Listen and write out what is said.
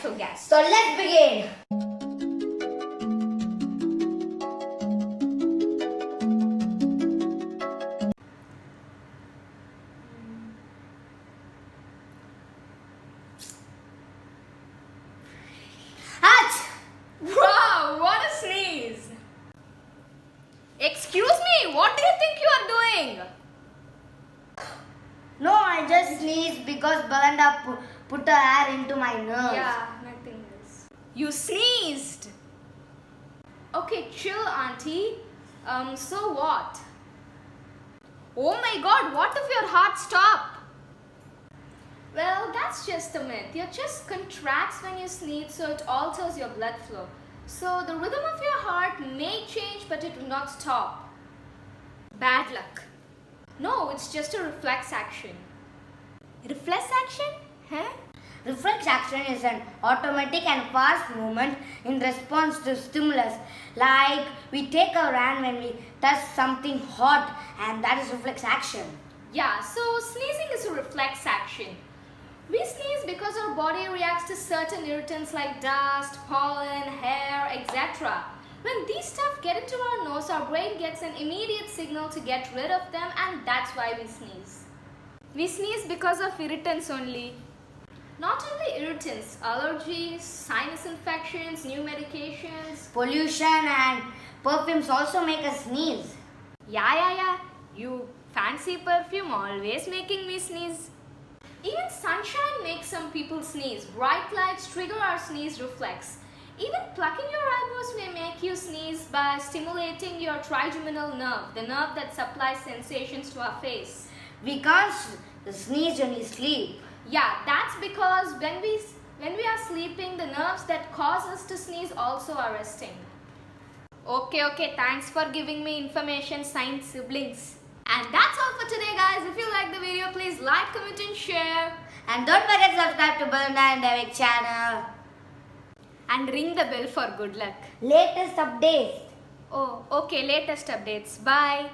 special guest. So let's begin. Wow, what a sneeze! Excuse me, what do you think you are doing? No, I just sneezed because Belinda put her hair into my nose. Yeah, nothing else. You sneezed! Okay, chill, auntie. So what? Oh my god, what if your heart stopped? Well, that's just a myth. Your chest contracts when you sneeze, so it alters your blood flow. So the rhythm of your heart may change, but it will not stop. Bad luck. No, it's just a reflex action. Reflex action? Huh? Reflex action is an automatic and fast movement in response to stimulus. Like we take our hand when we touch something hot, and that is reflex action. Yeah, so sneezing is a reflex action. We sneeze because our body reacts to certain irritants like dust, pollen, hair, etc. When these stuff get into our nose, our brain gets an immediate signal to get rid of them, and that's why we sneeze. We sneeze because of irritants only. Not only irritants, allergies, sinus infections, new medications. Pollution and perfumes also make us sneeze. Yeah. You fancy perfume always making me sneeze. Even sunshine makes some people sneeze. Bright lights trigger our sneeze reflex. Even plucking your eyebrows may make you sneeze by stimulating your trigeminal nerve, the nerve that supplies sensations to our face. We can't sneeze when we sleep. Yeah, that's because when we are sleeping, the nerves that cause us to sneeze also are resting. Okay, thanks for giving me information, science siblings. And that's all for today, guys. If you like the video, please like, comment and share. And don't forget to subscribe to Belinda and Derrick channel. And ring the bell for good luck. Latest updates. Oh, okay, latest updates. Bye.